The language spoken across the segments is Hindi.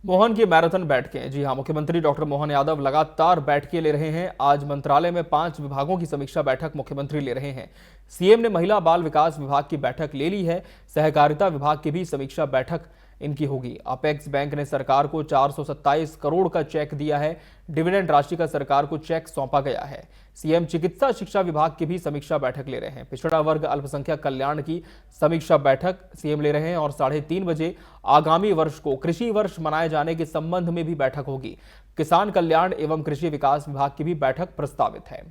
मोहन की मैराथन बैठकें। जी हां, मुख्यमंत्री डॉक्टर मोहन यादव लगातार बैठकें ले रहे हैं। आज मंत्रालय में 5 विभागों की समीक्षा बैठक मुख्यमंत्री ले रहे हैं। सीएम ने महिला बाल विकास विभाग की बैठक ले ली है। सहकारिता विभाग की भी समीक्षा बैठक इनकी होगी। अपेक्स बैंक ने सरकार को 427 करोड़ का चेक दिया है। डिविडेंड राशि का सरकार को चेक सौंपा गया है। सीएम चिकित्सा शिक्षा विभाग की भी समीक्षा बैठक ले रहे हैं। पिछड़ा वर्ग अल्पसंख्यक कल्याण की समीक्षा बैठक सीएम ले रहे हैं और 3:30 बजे आगामी वर्ष को कृषि वर्ष मनाए जाने के संबंध में भी बैठक होगी। किसान कल्याण एवं कृषि विकास विभाग की भी बैठक प्रस्तावित है।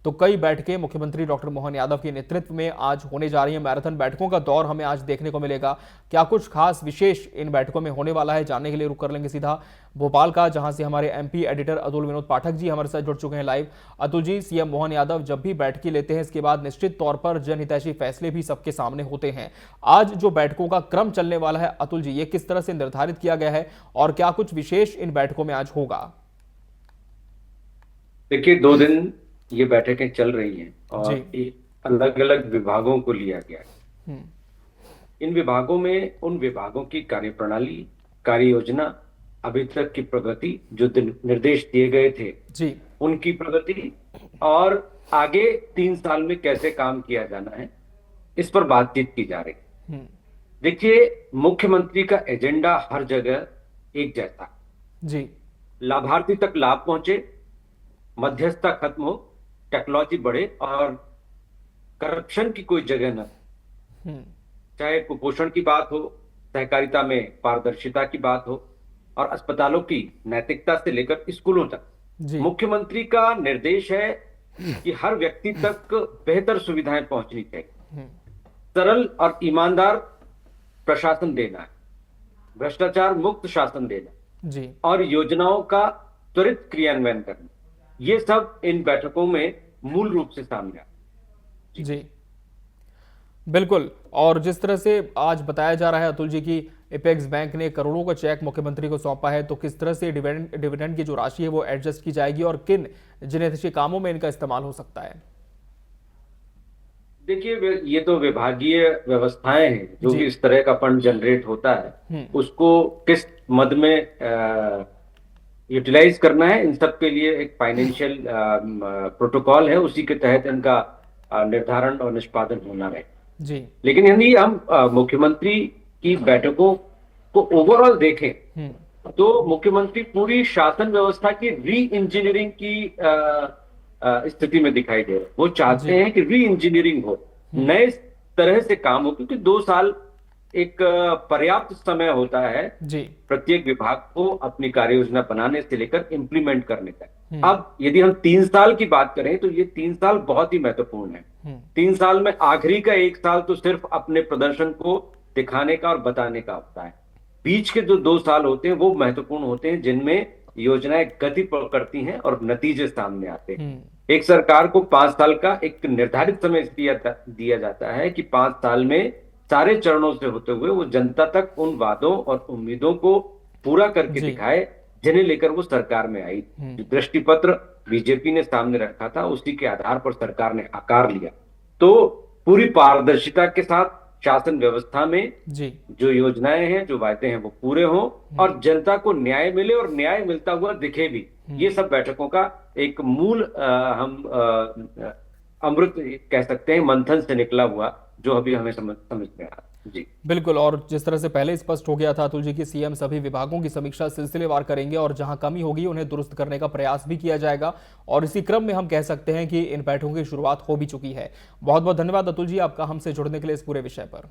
तो कई बैठकें मुख्यमंत्री डॉक्टर मोहन यादव के नेतृत्व में आज होने जा रही हैं। मैराथन बैठकों का दौर हमें आज देखने को मिलेगा। क्या कुछ खास विशेष इन बैठकों में होने वाला है, जानने के लिए रुक कर लेंगे सीधा भोपाल का, जहां से हमारे एमपी एडिटर अतुल विनोद पाठक जी हमारे साथ जुड़ चुके हैं लाइव। अतुल जी, सीएम मोहन यादव जब भी बैठकें लेते हैं इसके बाद निश्चित तौर पर जनहितैषी फैसले भी सबके सामने होते हैं। आज जो बैठकों का क्रम चलने वाला है अतुल जी, ये किस तरह से निर्धारित किया गया है और क्या कुछ विशेष इन बैठकों में आज होगा? देखिए, 2 दिन ये बैठकें चल रही हैं जी। और अलग अलग विभागों को लिया गया है। हम्म। इन विभागों में उन विभागों की कार्यप्रणाली, कार्य योजना, अभी तक की प्रगति, जो निर्देश दिए गए थे जी। उनकी प्रगति और आगे 3 साल में कैसे काम किया जाना है, इस पर बातचीत की जा रही है। हम्म। देखिए, मुख्यमंत्री का एजेंडा हर जगह एक जैसा, जी। लाभार्थी तक लाभ पहुंचे, मध्यस्थता खत्म हो, टेक्नोलॉजी बढ़े और करप्शन की कोई जगह न। हम्म। चाहे कुपोषण की बात हो, सहकारिता में पारदर्शिता की बात हो और अस्पतालों की नैतिकता से लेकर स्कूलों तक, जी। मुख्यमंत्री का निर्देश है कि हर व्यक्ति तक बेहतर सुविधाएं पहुंचनी चाहिए। हम्म। सरल और ईमानदार प्रशासन देना है, भ्रष्टाचार मुक्त शासन देना जी। और योजनाओं का त्वरित क्रियान्वयन करना, ये सब इन बैठकों में मूल रूप से सामने आया। जी, बिल्कुल। और जिस तरह से आज बताया जा रहा है अतुल जी की एपेक्स बैंक ने करोड़ों का चेक मुख्यमंत्री को सौंपा है, तो किस तरह से डिविडेंड की जो राशि है वो एडजस्ट की जाएगी और किन जिन्हें कामों में इनका इस्तेमाल हो सकता है? देखिए, ये तो विभागीय व्यवस्थाएं हैं। जो जी। भी इस तरह का फंड जनरेट होता है, हम्म। उसको किस मद में यूटिलाइज करना है, इन सब के लिए एक फाइनेंशियल प्रोटोकॉल है। उसी के तहत इनका निर्धारण और निष्पादन होना है। जी। लेकिन यदि हम मुख्यमंत्री की बैठकों को ओवरऑल देखें, हम्म। तो मुख्यमंत्री पूरी शासन व्यवस्था की री इंजीनियरिंग की स्थिति में दिखाई दे रहे हैं। वो चाहते जी। हैं कि री इंजीनियरिंग हो, हम्म। नए तरह से काम हो, क्योंकि 2 साल एक पर्याप्त समय होता है जी। प्रत्येक विभाग को अपनी कार्य योजना बनाने से लेकर इंप्लीमेंट करने तक। हम्म। अब यदि हम 3 साल की बात करें तो ये 3 साल बहुत ही महत्वपूर्ण है। हम्म। 3 साल में आखिरी का 1 साल तो सिर्फ अपने प्रदर्शन को दिखाने का और बताने का होता है। बीच के जो 2 साल होते हैं वो महत्वपूर्ण होते हैं, जिनमें योजनाएं गति पकड़ती हैं और नतीजे सामने आते हैं। एक सरकार को 5 साल का एक निर्धारित समय दिया जाता है कि 5 साल में सारे चरणों से होते हुए वो जनता तक उन वादों और उम्मीदों को पूरा करके जी। दिखाए जिन्हें लेकर वो सरकार में आई। जो दृष्टिपत्र बीजेपी ने सामने रखा था, उसी के आधार पर सरकार ने आकार लिया। तो पूरी पारदर्शिता के साथ शासन व्यवस्था में जी। जो योजनाएं हैं, जो वायदे हैं, वो पूरे हों और जनता को न्याय मिले और न्याय मिलता हुआ दिखे भी। ये सब बैठकों का एक मूल हम अमृत कह सकते हैं, मंथन से निकला हुआ, जो अभी हमें समझ में आ रहा है। जी बिल्कुल। और जिस तरह से पहले स्पष्ट हो गया था अतुल जी की सीएम सभी विभागों की समीक्षा सिलसिलेवार करेंगे और जहां कमी होगी उन्हें दुरुस्त करने का प्रयास भी किया जाएगा। और इसी क्रम में हम कह सकते हैं कि इन बैठकों की शुरुआत हो भी चुकी है। बहुत बहुत धन्यवाद अतुल जी आपका हमसे जुड़ने के लिए इस पूरे विषय पर।